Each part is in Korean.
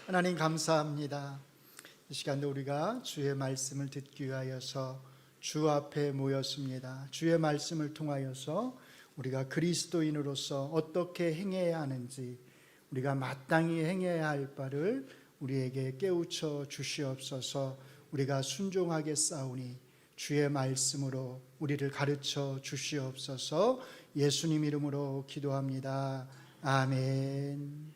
하나님 감사합니다. 이 시간도 우리가 주의 말씀을 듣기 위하여서 주 앞에 모였습니다. 주의 말씀을 통하여서 우리가 그리스도인으로서 어떻게 행해야 하는지, 우리가 마땅히 행해야 할 바를 우리에게 깨우쳐 주시옵소서. 우리가 순종하게 싸우니 주의 말씀으로 우리를 가르쳐 주시옵소서. 예수님 이름으로 기도합니다. 아멘.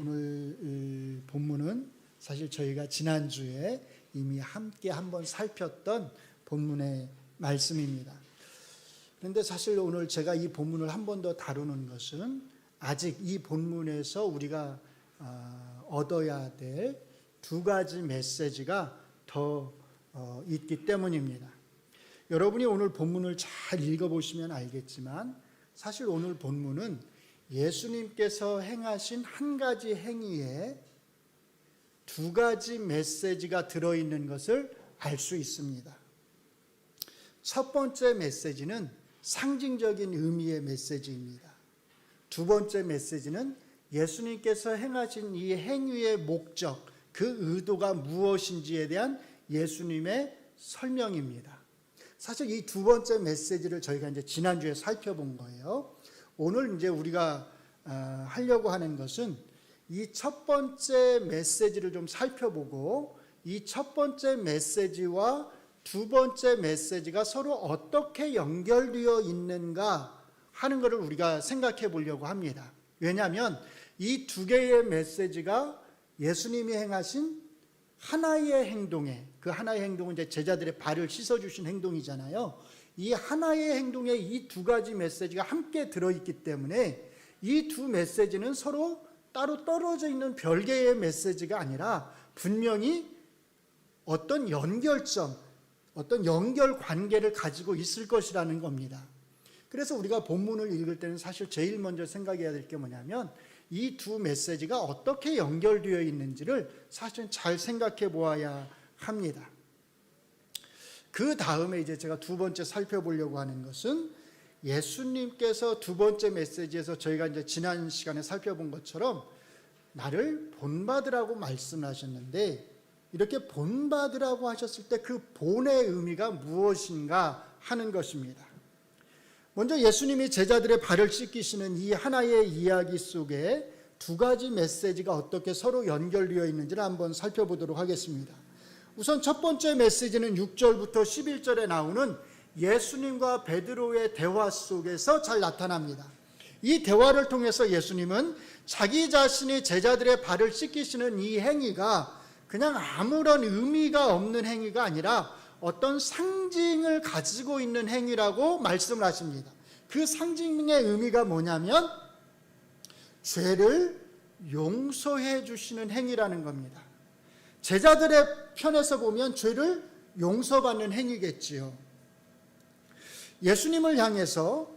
오늘 본문은 사실 저희가 지난주에 이미 함께 한번 살폈던 본문의 말씀입니다. 그런데 사실 오늘 제가 이 본문을 한 번 더 다루는 것은 아직 이 본문에서 우리가 얻어야 될 두 가지 메시지가 더 있기 때문입니다. 여러분이 오늘 본문을 잘 읽어보시면 알겠지만 사실 오늘 본문은 예수님께서 행하신 한 가지 행위에 두 가지 메시지가 들어있는 것을 알 수 있습니다. 첫 번째 메시지는 상징적인 의미의 메시지입니다. 두 번째 메시지는 예수님께서 행하신 이 행위의 목적, 그 의도가 무엇인지에 대한 예수님의 설명입니다. 사실 이 두 번째 메시지를 저희가 이제 지난주에 살펴본 거예요. 오늘 이제 우리가 하려고 하는 것은 이 첫 번째 메시지를 좀 살펴보고 이 첫 번째 메시지와 두 번째 메시지가 서로 어떻게 연결되어 있는가 하는 것을 우리가 생각해 보려고 합니다. 왜냐하면 이 두 개의 메시지가 예수님이 행하신 하나의 행동에, 그 하나의 행동은 이제 제자들의 발을 씻어주신 행동이잖아요. 이 하나의 행동에 이 두 가지 메시지가 함께 들어있기 때문에 이 두 메시지는 서로 따로 떨어져 있는 별개의 메시지가 아니라 분명히 어떤 연결점, 어떤 연결 관계를 가지고 있을 것이라는 겁니다. 그래서 우리가 본문을 읽을 때는 사실 제일 먼저 생각해야 될 게 뭐냐면 이 두 메시지가 어떻게 연결되어 있는지를 사실 잘 생각해 보아야 합니다. 그 다음에 이제 제가 두 번째 살펴보려고 하는 것은 예수님께서 두 번째 메시지에서 저희가 이제 지난 시간에 살펴본 것처럼 나를 본받으라고 말씀하셨는데, 이렇게 본받으라고 하셨을 때 그 본의 의미가 무엇인가 하는 것입니다. 먼저 예수님이 제자들의 발을 씻기시는 이 하나의 이야기 속에 두 가지 메시지가 어떻게 서로 연결되어 있는지를 한번 살펴보도록 하겠습니다. 우선 첫 번째 메시지는 6절부터 11절에 나오는 예수님과 베드로의 대화 속에서 잘 나타납니다. 이 대화를 통해서 예수님은 자기 자신이 제자들의 발을 씻기시는 이 행위가 그냥 아무런 의미가 없는 행위가 아니라 어떤 상징을 가지고 있는 행위라고 말씀을 하십니다. 그 상징의 의미가 뭐냐면 죄를 용서해 주시는 행위라는 겁니다. 제자들의 편에서 보면 죄를 용서받는 행위겠지요. 예수님을 향해서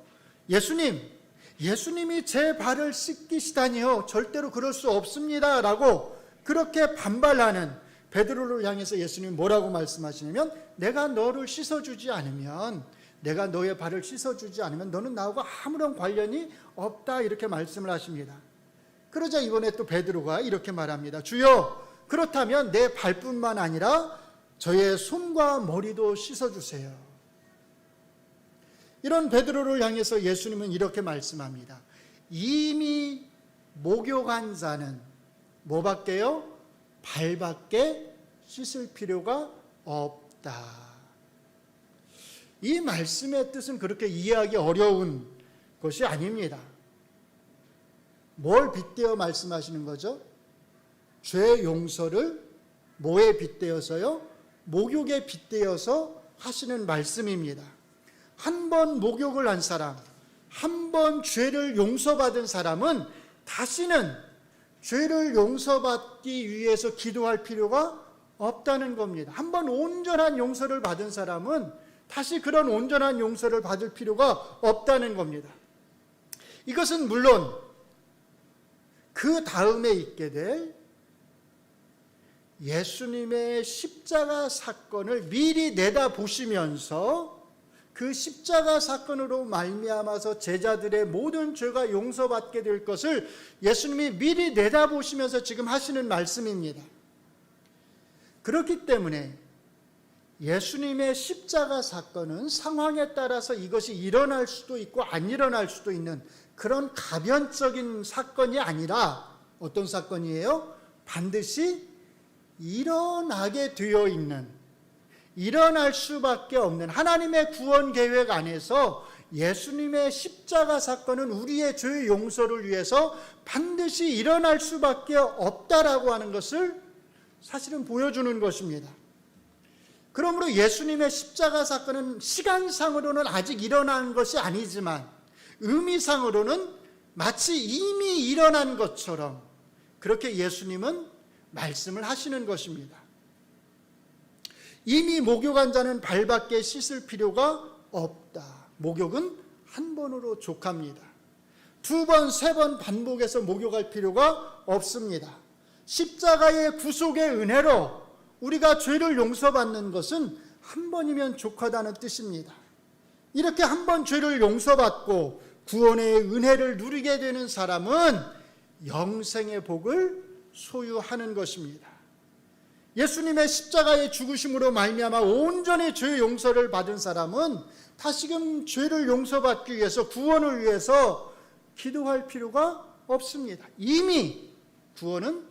예수님이 제 발을 씻기시다니요, 절대로 그럴 수 없습니다 라고 그렇게 반발하는 베드로를 향해서 예수님이 뭐라고 말씀하시냐면 내가 너를 씻어주지 않으면, 내가 너의 발을 씻어주지 않으면 너는 나하고 아무런 관련이 없다, 이렇게 말씀을 하십니다. 그러자 이번에 또 베드로가 이렇게 말합니다. 주여, 그렇다면 내 발뿐만 아니라 저의 손과 머리도 씻어주세요. 이런 베드로를 향해서 예수님은 이렇게 말씀합니다. 이미 목욕한 자는 뭐밖에요? 발밖에 씻을 필요가 없다. 이 말씀의 뜻은 그렇게 이해하기 어려운 것이 아닙니다. 뭘 빗대어 말씀하시는 거죠? 죄 용서를 뭐에 빗대어서요? 목욕에 빗대어서 하시는 말씀입니다. 한 번 목욕을 한 사람, 한 번 죄를 용서받은 사람은 다시는 죄를 용서받기 위해서 기도할 필요가 없다는 겁니다. 한 번 온전한 용서를 받은 사람은 다시 그런 온전한 용서를 받을 필요가 없다는 겁니다. 이것은 물론 그 다음에 있게 될 예수님의 십자가 사건을 미리 내다보시면서 그 십자가 사건으로 말미암아서 제자들의 모든 죄가 용서받게 될 것을 예수님이 미리 내다보시면서 지금 하시는 말씀입니다. 그렇기 때문에 예수님의 십자가 사건은 상황에 따라서 이것이 일어날 수도 있고 안 일어날 수도 있는 그런 가변적인 사건이 아니라 어떤 사건이에요? 반드시 일어나게 되어 있는, 일어날 수밖에 없는 하나님의 구원 계획 안에서 예수님의 십자가 사건은 우리의 죄 용서를 위해서 반드시 일어날 수밖에 없다라고 하는 것을 사실은 보여주는 것입니다. 그러므로 예수님의 십자가 사건은 시간상으로는 아직 일어난 것이 아니지만 의미상으로는 마치 이미 일어난 것처럼 그렇게 예수님은 말씀을 하시는 것입니다. 이미 목욕한 자는 발밖에 씻을 필요가 없다. 목욕은 한 번으로 족합니다. 두 번, 세 번 반복해서 목욕할 필요가 없습니다. 십자가의 구속의 은혜로 우리가 죄를 용서받는 것은 한 번이면 족하다는 뜻입니다. 이렇게 한 번 죄를 용서받고 구원의 은혜를 누리게 되는 사람은 영생의 복을 소유하는 것입니다. 예수님의 십자가의 죽으심으로 말미암아 온전히 죄 용서를 받은 사람은 다시금 죄를 용서받기 위해서 구원을 위해서 기도할 필요가 없습니다. 이미 구원은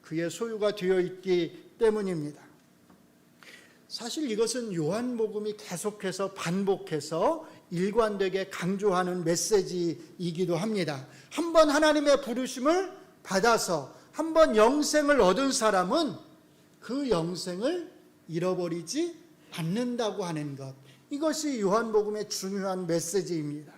그의 소유가 되어 있기 때문입니다. 사실 이것은 요한복음이 계속해서 반복해서 일관되게 강조하는 메시지이기도 합니다. 한번 하나님의 부르심을 받아서 한번 영생을 얻은 사람은 그 영생을 잃어버리지 않는다고 하는 것, 이것이 요한복음의 중요한 메시지입니다.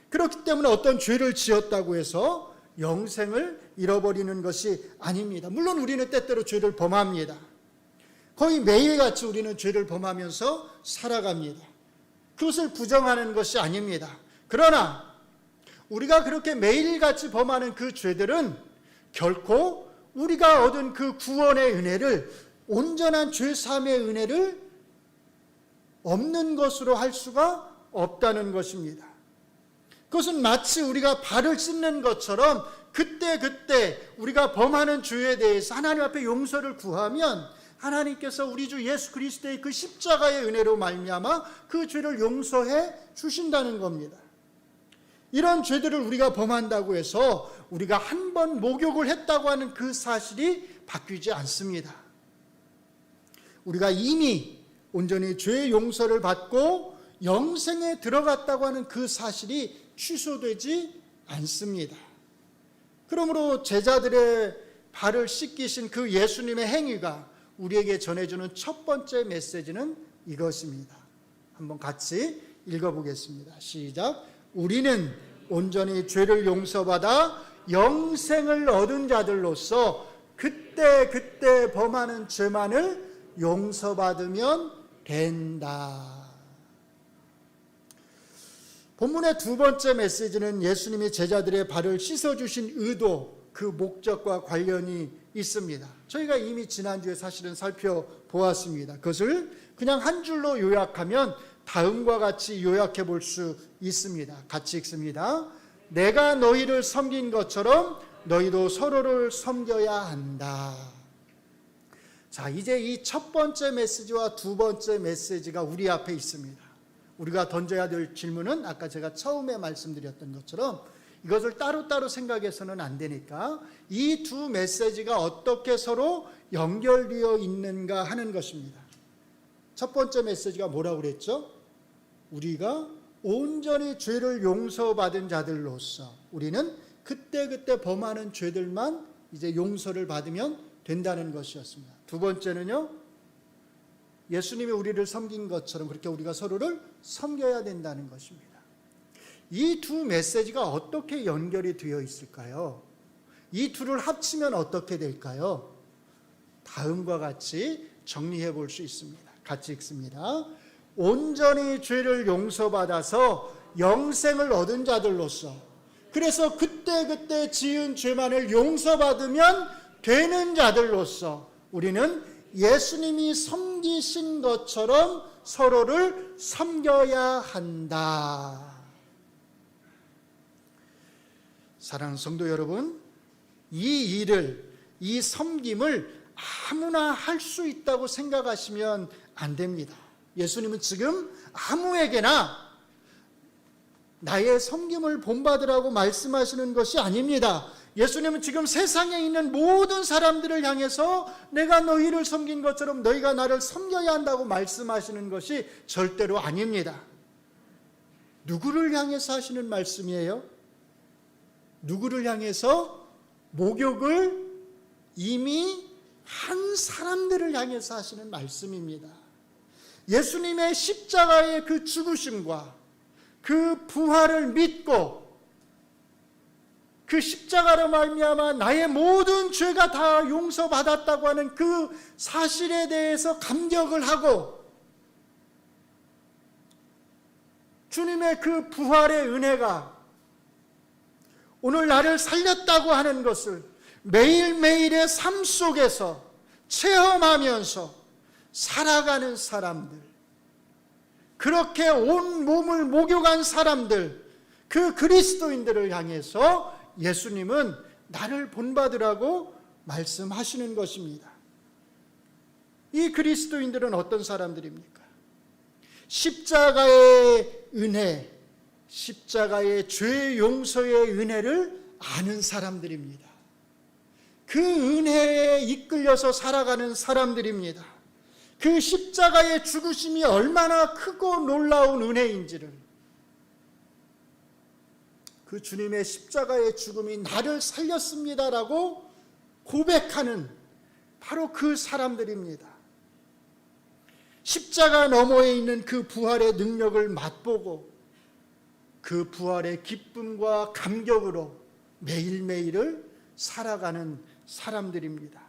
그렇기 때문에 어떤 죄를 지었다고 해서 영생을 잃어버리는 것이 아닙니다. 물론 우리는 때때로 죄를 범합니다. 거의 매일같이 우리는 죄를 범하면서 살아갑니다. 그것을 부정하는 것이 아닙니다. 그러나 우리가 그렇게 매일같이 범하는 그 죄들은 결코 우리가 얻은 그 구원의 은혜를, 온전한 죄 사함의 은혜를 없는 것으로 할 수가 없다는 것입니다. 그것은 마치 우리가 발을 씻는 것처럼 그때 우리가 범하는 죄에 대해서 하나님 앞에 용서를 구하면 하나님께서 우리 주 예수 그리스도의 그 십자가의 은혜로 말미암아 그 죄를 용서해 주신다는 겁니다. 이런 죄들을 우리가 범한다고 해서 우리가 한 번 목욕을 했다고 하는 그 사실이 바뀌지 않습니다. 우리가 이미 온전히 죄의 용서를 받고 영생에 들어갔다고 하는 그 사실이 취소되지 않습니다. 그러므로 제자들의 발을 씻기신 그 예수님의 행위가 우리에게 전해주는 첫 번째 메시지는 이것입니다. 한번 같이 읽어보겠습니다. 시작. 우리는 온전히 죄를 용서받아 영생을 얻은 자들로서 그때 범하는 죄만을 용서받으면 된다. 본문의 두 번째 메시지는 예수님이 제자들의 발을 씻어주신 의도, 그 목적과 관련이 있습니다. 저희가 이미 지난주에 사실은 살펴보았습니다. 그것을 그냥 한 줄로 요약하면 다음과 같이 요약해 볼 수 있습니다. 같이 읽습니다. 내가 너희를 섬긴 것처럼 너희도 서로를 섬겨야 한다. 자, 이제 이 첫 번째 메시지와 두 번째 메시지가 우리 앞에 있습니다. 우리가 던져야 될 질문은 아까 제가 처음에 말씀드렸던 것처럼 이것을 따로따로 생각해서는 안 되니까 이 두 메시지가 어떻게 서로 연결되어 있는가 하는 것입니다. 첫 번째 메시지가 뭐라고 그랬죠? 우리가 온전히 죄를 용서받은 자들로서 우리는 그때 범하는 죄들만 이제 용서를 받으면 된다는 것이었습니다. 두 번째는요, 예수님이 우리를 섬긴 것처럼 그렇게 우리가 서로를 섬겨야 된다는 것입니다. 이 두 메시지가 어떻게 연결이 되어 있을까요? 이 둘을 합치면 어떻게 될까요? 다음과 같이 정리해 볼 수 있습니다. 같이 읽습니다. 온전히 죄를 용서받아서 영생을 얻은 자들로서, 그래서 그때 지은 죄만을 용서받으면 되는 자들로서 우리는 예수님이 섬기신 것처럼 서로를 섬겨야 한다. 사랑하는 성도 여러분, 이 일을, 이 섬김을 아무나 할 수 있다고 생각하시면 안 됩니다. 예수님은 지금 아무에게나 나의 섬김을 본받으라고 말씀하시는 것이 아닙니다. 예수님은 지금 세상에 있는 모든 사람들을 향해서 내가 너희를 섬긴 것처럼 너희가 나를 섬겨야 한다고 말씀하시는 것이 절대로 아닙니다. 누구를 향해서 하시는 말씀이에요? 누구를 향해서? 목욕을 이미 한 사람들을 향해서 하시는 말씀입니다. 예수님의 십자가의 그 죽으심과 그 부활을 믿고 그 십자가로 말미암아 나의 모든 죄가 다 용서받았다고 하는 그 사실에 대해서 감격을 하고 주님의 그 부활의 은혜가 오늘 나를 살렸다고 하는 것을 매일매일의 삶 속에서 체험하면서 살아가는 사람들, 그렇게 온 몸을 목욕한 사람들, 그 그리스도인들을 향해서 예수님은 나를 본받으라고 말씀하시는 것입니다. 이 그리스도인들은 어떤 사람들입니까? 십자가의 은혜, 십자가의 죄 용서의 은혜를 아는 사람들입니다. 그 은혜에 이끌려서 살아가는 사람들입니다. 그 십자가의 죽으심이 얼마나 크고 놀라운 은혜인지를, 그 주님의 십자가의 죽음이 나를 살렸습니다라고 고백하는 바로 그 사람들입니다. 십자가 너머에 있는 그 부활의 능력을 맛보고 그 부활의 기쁨과 감격으로 매일매일을 살아가는 사람들입니다.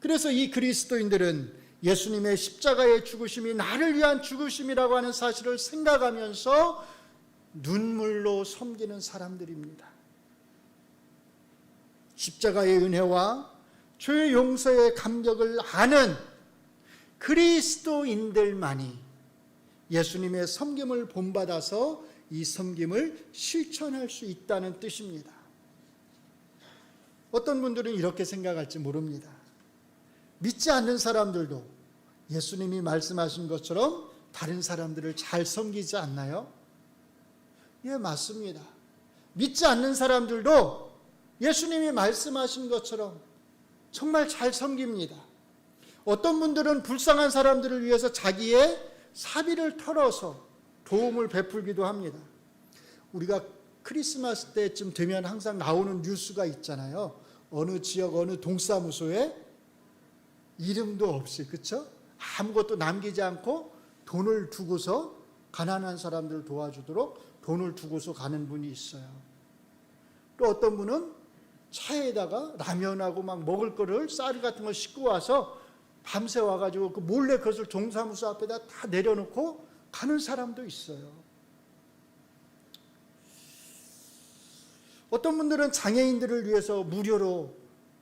그래서 이 그리스도인들은 예수님의 십자가의 죽으심이 나를 위한 죽으심이라고 하는 사실을 생각하면서 눈물로 섬기는 사람들입니다. 십자가의 은혜와 죄 용서의 감격을 아는 그리스도인들만이 예수님의 섬김을 본받아서 이 섬김을 실천할 수 있다는 뜻입니다. 어떤 분들은 이렇게 생각할지 모릅니다. 믿지 않는 사람들도 예수님이 말씀하신 것처럼 다른 사람들을 잘 섬기지 않나요? 예, 맞습니다. 믿지 않는 사람들도 예수님이 말씀하신 것처럼 정말 잘 섬깁니다. 어떤 분들은 불쌍한 사람들을 위해서 자기의 사비를 털어서 도움을 베풀기도 합니다. 우리가 크리스마스 때쯤 되면 항상 나오는 뉴스가 있잖아요. 어느 지역 어느 동사무소에 이름도 없이, 그렇죠? 아무것도 남기지 않고 돈을 두고서 가난한 사람들을 도와주도록 돈을 두고서 가는 분이 있어요. 또 어떤 분은 차에다가 라면하고 막 먹을 거를 쌀 같은 걸 싣고 와서 밤새 와가지고 그 몰래 그것을 동사무소 앞에다 다 내려놓고 가는 사람도 있어요. 어떤 분들은 장애인들을 위해서 무료로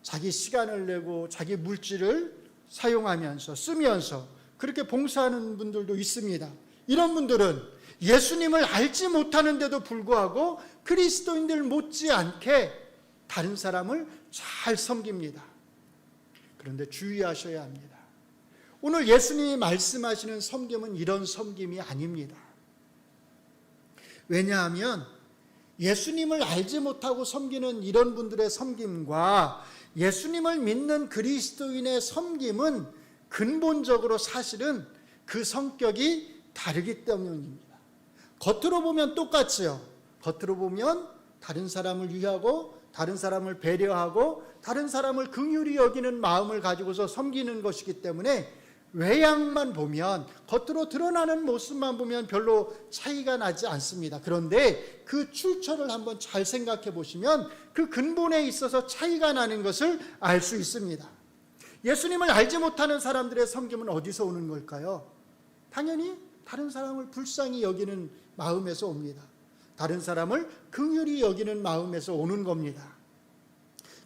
자기 시간을 내고 자기 물질을 사용하면서 쓰면서 그렇게 봉사하는 분들도 있습니다. 이런 분들은 예수님을 알지 못하는데도 불구하고 그리스도인들 못지않게 다른 사람을 잘 섬깁니다. 그런데 주의하셔야 합니다. 오늘 예수님이 말씀하시는 섬김은 이런 섬김이 아닙니다. 왜냐하면 예수님을 알지 못하고 섬기는 이런 분들의 섬김과 예수님을 믿는 그리스도인의 섬김은 근본적으로 사실은 그 성격이 다르기 때문입니다. 겉으로 보면 똑같지요. 겉으로 보면 다른 사람을 위하고 다른 사람을 배려하고 다른 사람을 긍휼히 여기는 마음을 가지고서 섬기는 것이기 때문에 외양만 보면, 겉으로 드러나는 모습만 보면 별로 차이가 나지 않습니다. 그런데 그 출처를 한번 잘 생각해 보시면 그 근본에 있어서 차이가 나는 것을 알 수 있습니다. 예수님을 알지 못하는 사람들의 섬김은 어디서 오는 걸까요? 당연히 다른 사람을 불쌍히 여기는 마음에서 옵니다. 다른 사람을 긍휼히 여기는 마음에서 오는 겁니다.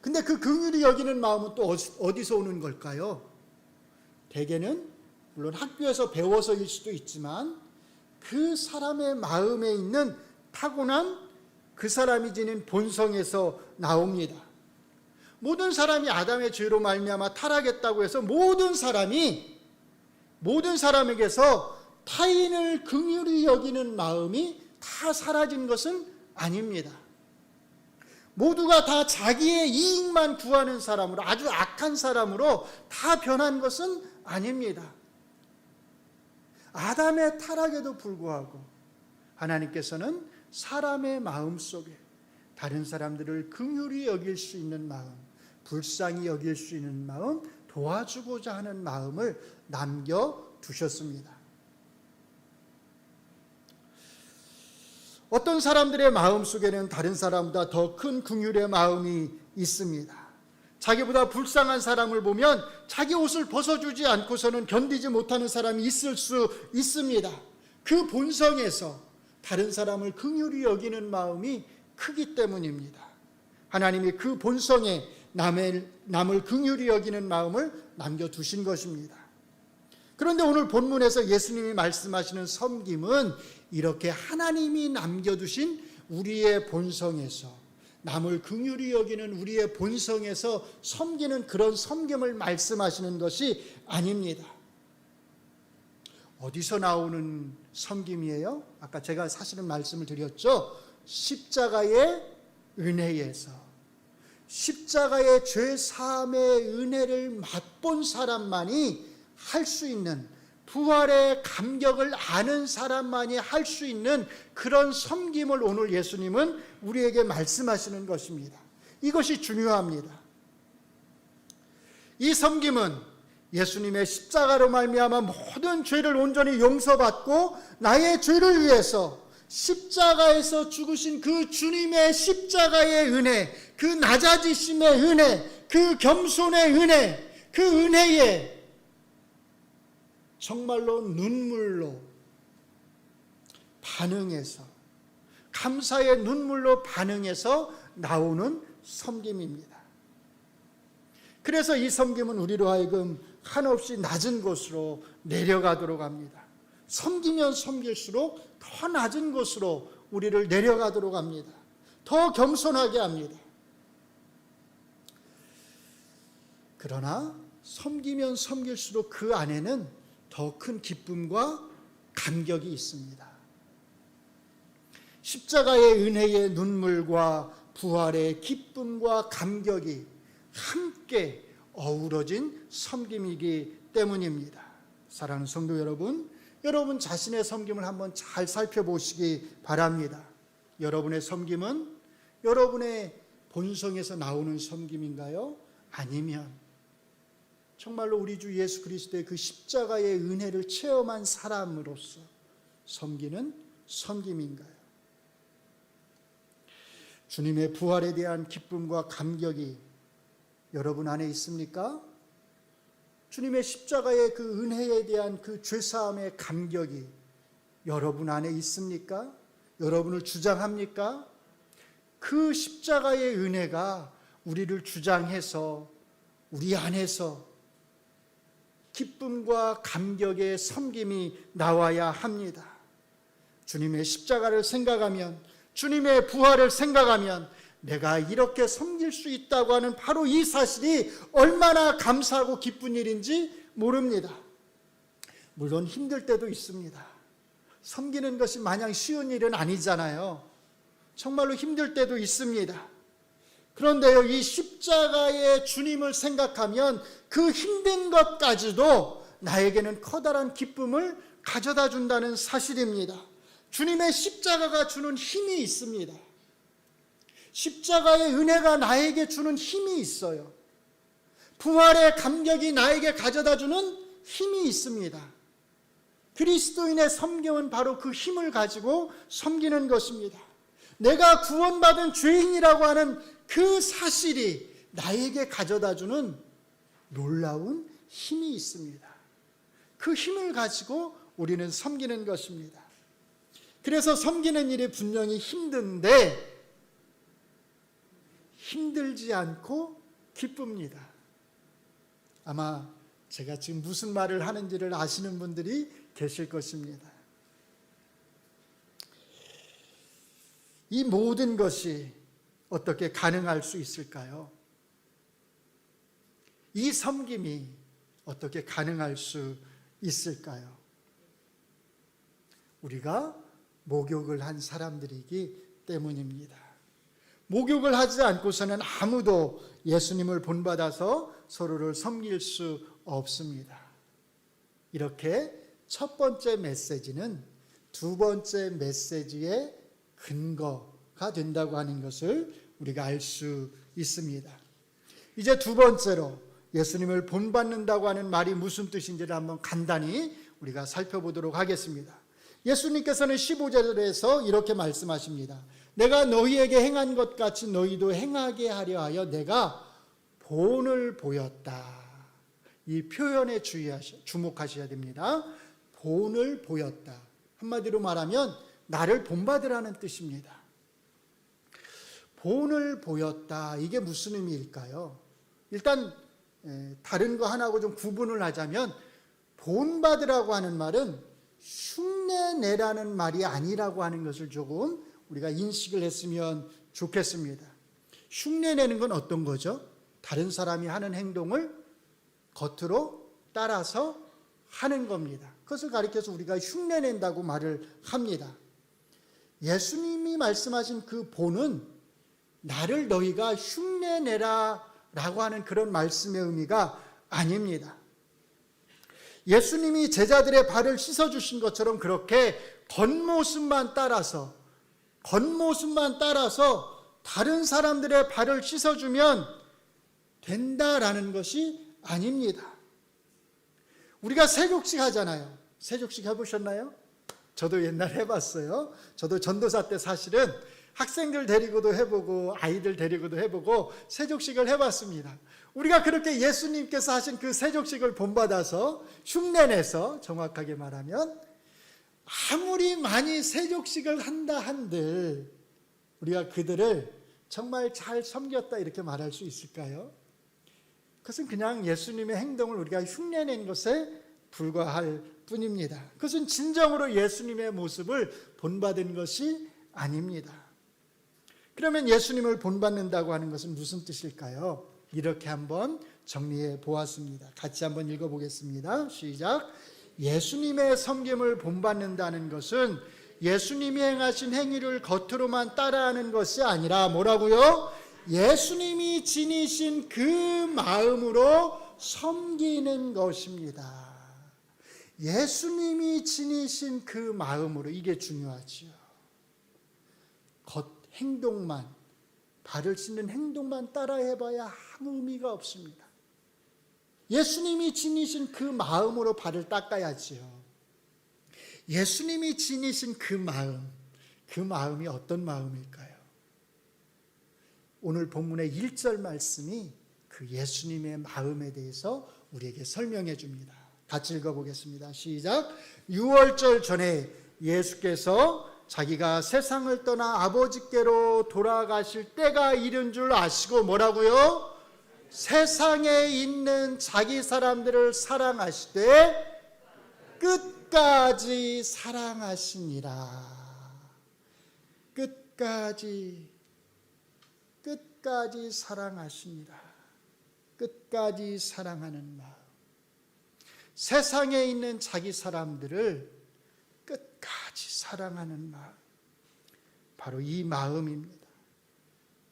근데 그 긍휼히 여기는 마음은 또 어디서 오는 걸까요? 대개는 물론 학교에서 배워서일 수도 있지만 그 사람의 마음에 있는 타고난 그 사람이 지닌 본성에서 나옵니다. 모든 사람이 아담의 죄로 말미암아 타락했다고 해서 모든 사람에게서 타인을 긍휼히 여기는 마음이 다 사라진 것은 아닙니다. 모두가 다 자기의 이익만 구하는 사람으로, 아주 악한 사람으로 다 변한 것은 아닙니다. 아담의 타락에도 불구하고 하나님께서는 사람의 마음 속에 다른 사람들을 긍휼히 여길 수 있는 마음, 불쌍히 여길 수 있는 마음, 도와주고자 하는 마음을 남겨두셨습니다. 어떤 사람들의 마음 속에는 다른 사람보다 더 큰 긍휼의 마음이 있습니다. 자기보다 불쌍한 사람을 보면 자기 옷을 벗어주지 않고서는 견디지 못하는 사람이 있을 수 있습니다. 그 본성에서 다른 사람을 긍휼히 여기는 마음이 크기 때문입니다. 하나님이 그 본성에 남을 긍휼히 여기는 마음을 남겨두신 것입니다. 그런데 오늘 본문에서 예수님이 말씀하시는 섬김은 이렇게 하나님이 남겨두신 우리의 본성에서, 남을 긍휼히 여기는 우리의 본성에서 섬기는 그런 섬김을 말씀하시는 것이 아닙니다. 어디서 나오는 섬김이에요? 아까 제가 사실은 말씀을 드렸죠. 십자가의 은혜에서, 십자가의 죄 사함의 은혜를 맛본 사람만이 할 수 있는, 부활의 감격을 아는 사람만이 할 수 있는 그런 섬김을 오늘 예수님은 우리에게 말씀하시는 것입니다. 이것이 중요합니다. 이 섬김은 예수님의 십자가로 말미암아 모든 죄를 온전히 용서받고 나의 죄를 위해서 십자가에서 죽으신 그 주님의 십자가의 은혜, 그 낮아지심의 은혜, 그 겸손의 은혜, 그 은혜에 정말로 눈물로 반응해서, 감사의 눈물로 반응해서 나오는 섬김입니다. 그래서 이 섬김은 우리로 하여금 한없이 낮은 곳으로 내려가도록 합니다. 섬기면 섬길수록 더 낮은 곳으로 우리를 내려가도록 합니다. 더 겸손하게 합니다. 그러나 섬기면 섬길수록 그 안에는 더 큰 기쁨과 감격이 있습니다. 십자가의 은혜의 눈물과 부활의 기쁨과 감격이 함께 어우러진 섬김이기 때문입니다. 사랑하는 성도 여러분, 여러분 자신의 섬김을 한번 잘 살펴보시기 바랍니다. 여러분의 섬김은 여러분의 본성에서 나오는 섬김인가요? 아니면 정말로 우리 주 예수 그리스도의 그 십자가의 은혜를 체험한 사람으로서 섬기는 섬김인가요? 주님의 부활에 대한 기쁨과 감격이 여러분 안에 있습니까? 주님의 십자가의 그 은혜에 대한 그 죄사함의 감격이 여러분 안에 있습니까? 여러분을 주장합니까? 그 십자가의 은혜가 우리를 주장해서 우리 안에서 기쁨과 감격의 섬김이 나와야 합니다. 주님의 십자가를 생각하면, 주님의 부활을 생각하면 내가 이렇게 섬길 수 있다고 하는 바로 이 사실이 얼마나 감사하고 기쁜 일인지 모릅니다. 물론 힘들 때도 있습니다. 섬기는 것이 마냥 쉬운 일은 아니잖아요. 정말로 힘들 때도 있습니다. 그런데요, 이 십자가의 주님을 생각하면 그 힘든 것까지도 나에게는 커다란 기쁨을 가져다 준다는 사실입니다. 주님의 십자가가 주는 힘이 있습니다. 십자가의 은혜가 나에게 주는 힘이 있어요. 부활의 감격이 나에게 가져다 주는 힘이 있습니다. 그리스도인의 섬김은 바로 그 힘을 가지고 섬기는 것입니다. 내가 구원받은 죄인이라고 하는 그 사실이 나에게 가져다 주는 놀라운 힘이 있습니다. 그 힘을 가지고 우리는 섬기는 것입니다. 그래서 섬기는 일이 분명히 힘든데 힘들지 않고 기쁩니다. 아마 제가 지금 무슨 말을 하는지를 아시는 분들이 계실 것입니다. 이 모든 것이 어떻게 가능할 수 있을까요? 이 섬김이 어떻게 가능할 수 있을까요? 우리가 목욕을 한 사람들이기 때문입니다. 목욕을 하지 않고서는 아무도 예수님을 본받아서 서로를 섬길 수 없습니다. 이렇게 첫 번째 메시지는 두 번째 메시지의 근거가 된다고 하는 것을 우리가 알 수 있습니다. 이제 두 번째로 예수님을 본받는다고 하는 말이 무슨 뜻인지를 한번 간단히 우리가 살펴보도록 하겠습니다. 예수님께서는 15절에서 이렇게 말씀하십니다. 내가 너희에게 행한 것 같이 너희도 행하게 하려 하여 내가 본을 보였다. 이 표현에 주목하셔야 됩니다. 본을 보였다. 한마디로 말하면 나를 본받으라는 뜻입니다. 본을 보였다. 이게 무슨 의미일까요? 일단 다른 거 하나하고 좀 구분을 하자면 본받으라고 하는 말은 흉내내라는 말이 아니라고 하는 것을 조금 우리가 인식을 했으면 좋겠습니다. 흉내내는 건 어떤 거죠? 다른 사람이 하는 행동을 겉으로 따라서 하는 겁니다. 그것을 가리켜서 우리가 흉내낸다고 말을 합니다. 예수님이 말씀하신 그 본은 나를 너희가 흉내내라 라고 하는 그런 말씀의 의미가 아닙니다. 예수님이 제자들의 발을 씻어주신 것처럼 그렇게 겉모습만 따라서 다른 사람들의 발을 씻어주면 된다라는 것이 아닙니다. 우리가 세족식 하잖아요. 세족식 해보셨나요? 저도 옛날에 해봤어요. 저도 전도사 때 사실은 학생들 데리고도 해보고 아이들 데리고도 해보고 세족식을 해봤습니다. 우리가 그렇게 예수님께서 하신 그 세족식을 본받아서 흉내내서 정확하게 말하면 아무리 많이 세족식을 한다 한들 우리가 그들을 정말 잘 섬겼다 이렇게 말할 수 있을까요? 그것은 그냥 예수님의 행동을 우리가 흉내낸 것에 불과할 뿐입니다. 그것은 진정으로 예수님의 모습을 본받은 것이 아닙니다. 그러면 예수님을 본받는다고 하는 것은 무슨 뜻일까요? 이렇게 한번 정리해 보았습니다. 같이 한번 읽어보겠습니다. 시작. 예수님의 섬김을 본받는다는 것은 예수님이 행하신 행위를 겉으로만 따라하는 것이 아니라 뭐라고요? 예수님이 지니신 그 마음으로 섬기는 것입니다. 예수님이 지니신 그 마음으로, 이게 중요하지요. 겉 행동만, 발을 씻는 행동만 따라해봐야 아무 의미가 없습니다. 예수님이 지니신 그 마음으로 발을 닦아야지요. 예수님이 지니신 그 마음이 어떤 마음일까요? 오늘 본문의 1절 말씀이 그 예수님의 마음에 대해서 우리에게 설명해 줍니다. 같이 읽어보겠습니다. 시작. 6월절 전에 예수께서 자기가 세상을 떠나 아버지께로 돌아가실 때가 이른 줄 아시고 뭐라고요? 세상에 있는 자기 사람들을 사랑하시되 끝까지 사랑하시니라. 끝까지 사랑하시니라. 끝까지 사랑하는 마음. 세상에 있는 자기 사람들을 끝까지 사랑하는 마음. 바로 이 마음입니다.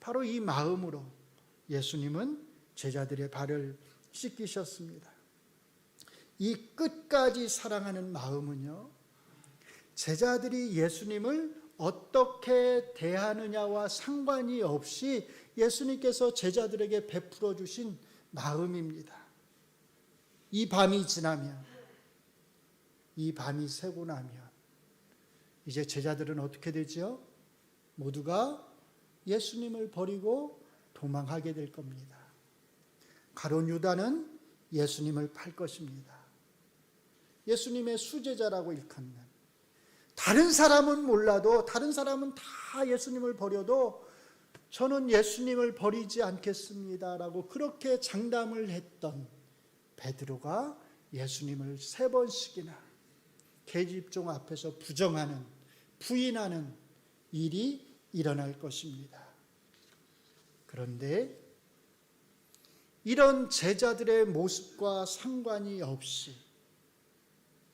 바로 이 마음으로 예수님은 제자들의 발을 씻기셨습니다. 이 끝까지 사랑하는 마음은요, 제자들이 예수님을 어떻게 대하느냐와 상관이 없이 예수님께서 제자들에게 베풀어 주신 마음입니다. 이 밤이 지나면, 이 밤이 새고 나면 이제 제자들은 어떻게 되죠? 모두가 예수님을 버리고 도망하게 될 겁니다. 가룟 유다는 예수님을 팔 것입니다. 예수님의 수제자라고 일컫는, 다른 사람은 몰라도, 다른 사람은 다 예수님을 버려도 저는 예수님을 버리지 않겠습니다라고 그렇게 장담을 했던 베드로가 예수님을 3번씩이나 계집종 앞에서 부정하는, 부인하는 일이 일어날 것입니다. 그런데 이런 제자들의 모습과 상관이 없이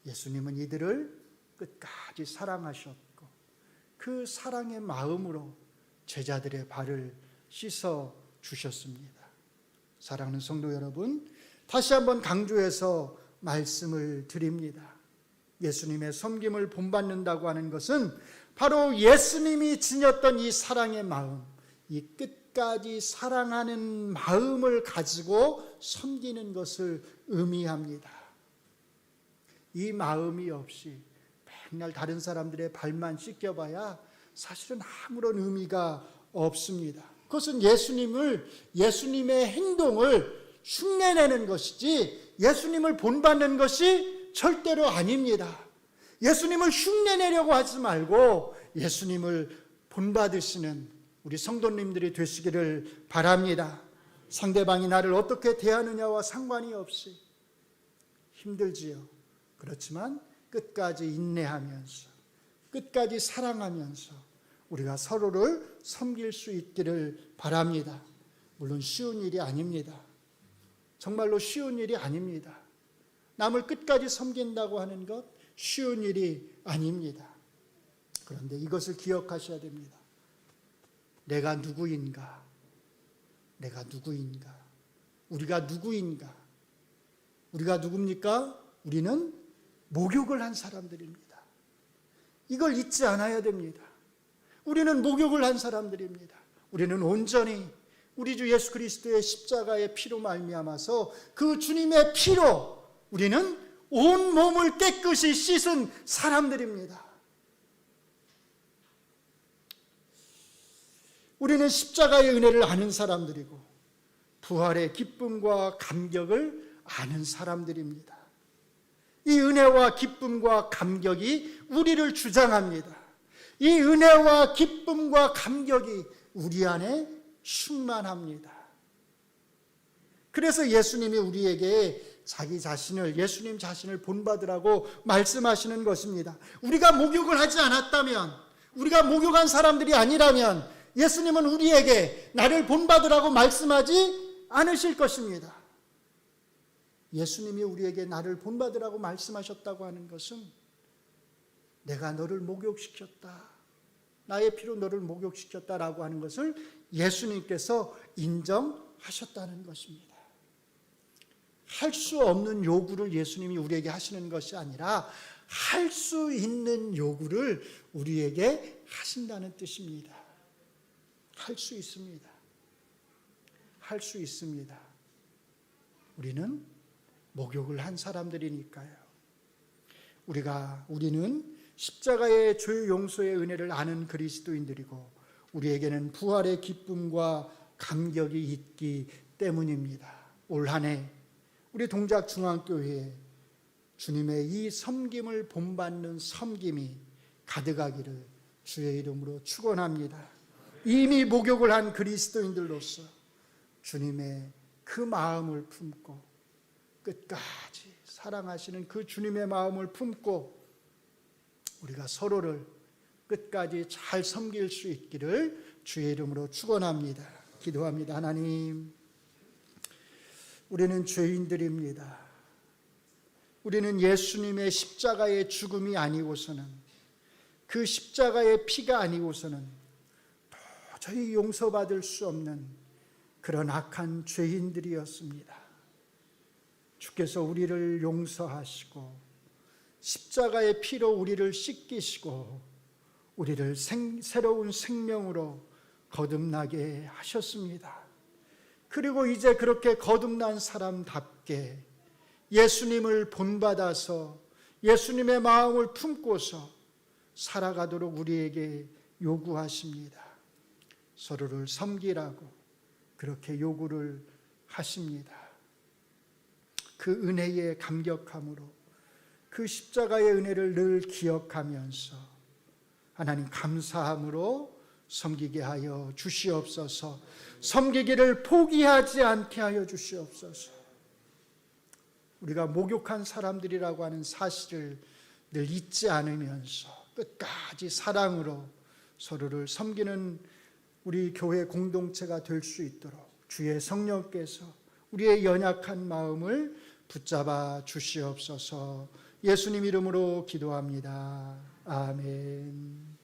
예수님은 이들을 끝까지 사랑하셨고 그 사랑의 마음으로 제자들의 발을 씻어 주셨습니다. 사랑하는 성도 여러분, 다시 한번 강조해서 말씀을 드립니다. 예수님의 섬김을 본받는다고 하는 것은 바로 예수님이 지녔던 이 사랑의 마음, 이 끝까지 사랑하는 마음을 가지고 섬기는 것을 의미합니다. 이 마음이 없이 맨날 다른 사람들의 발만 씻겨봐야 사실은 아무런 의미가 없습니다. 그것은 예수님의 행동을 흉내내는 것이지 예수님을 본받는 것이 절대로 아닙니다. 예수님을 흉내내려고 하지 말고 예수님을 본받으시는 우리 성도님들이 되시기를 바랍니다. 상대방이 나를 어떻게 대하느냐와 상관이 없이 힘들지요. 그렇지만 끝까지 인내하면서 끝까지 사랑하면서 우리가 서로를 섬길 수 있기를 바랍니다. 물론 쉬운 일이 아닙니다. 정말로 쉬운 일이 아닙니다. 남을 끝까지 섬긴다고 하는 것 쉬운 일이 아닙니다. 그런데 이것을 기억하셔야 됩니다. 내가 누구인가? 내가 누구인가? 우리가 누구인가? 우리가 누굽니까? 우리는 목욕을 한 사람들입니다. 이걸 잊지 않아야 됩니다. 우리는 목욕을 한 사람들입니다. 우리는 온전히 우리 주 예수 그리스도의 십자가의 피로 말미암아서 그 주님의 피로 우리는 온 몸을 깨끗이 씻은 사람들입니다. 우리는 십자가의 은혜를 아는 사람들이고 부활의 기쁨과 감격을 아는 사람들입니다. 이 은혜와 기쁨과 감격이 우리를 주장합니다. 이 은혜와 기쁨과 감격이 우리 안에 충만합니다. 그래서 예수님이 우리에게 예수님 자신을 본받으라고 말씀하시는 것입니다. 우리가 목욕을 하지 않았다면, 우리가 목욕한 사람들이 아니라면 예수님은 우리에게 나를 본받으라고 말씀하지 않으실 것입니다. 예수님이 우리에게 나를 본받으라고 말씀하셨다고 하는 것은 내가 너를 목욕시켰다, 나의 피로 너를 목욕시켰다라고 하는 것을 예수님께서 인정하셨다는 것입니다. 할 수 없는 요구를 예수님이 우리에게 하시는 것이 아니라 할 수 있는 요구를 우리에게 하신다는 뜻입니다. 할 수 있습니다. 할 수 있습니다. 우리는 목욕을 한 사람들이니까요. 우리는 십자가의 죄 용서의 은혜를 아는 그리스도인들이고 우리에게는 부활의 기쁨과 감격이 있기 때문입니다. 올 한 해 우리 동작 중앙교회에 주님의 이 섬김을 본받는 섬김이 가득하기를 주의 이름으로 축원합니다. 이미 목욕을 한 그리스도인들로서 주님의 그 마음을 품고 끝까지 사랑하시는 그 주님의 마음을 품고 우리가 서로를 끝까지 잘 섬길 수 있기를 주의 이름으로 축원합니다. 기도합니다. 하나님, 우리는 죄인들입니다. 우리는 예수님의 십자가의 죽음이 아니고서는, 그 십자가의 피가 아니고서는 도저히 용서받을 수 없는 그런 악한 죄인들이었습니다. 주께서 우리를 용서하시고 십자가의 피로 우리를 씻기시고 우리를 새로운 생명으로 거듭나게 하셨습니다. 그리고 이제 그렇게 거듭난 사람답게 예수님을 본받아서 예수님의 마음을 품고서 살아가도록 우리에게 요구하십니다. 서로를 섬기라고 그렇게 요구를 하십니다. 그 은혜에 감격함으로 그 십자가의 은혜를 늘 기억하면서 하나님 감사함으로 섬기게 하여 주시옵소서. 섬기기를 포기하지 않게 하여 주시옵소서. 우리가 목욕한 사람들이라고 하는 사실을 늘 잊지 않으면서 끝까지 사랑으로 서로를 섬기는 우리 교회 공동체가 될 수 있도록 주의 성령께서 우리의 연약한 마음을 붙잡아 주시옵소서. 예수님 이름으로 기도합니다. 아멘.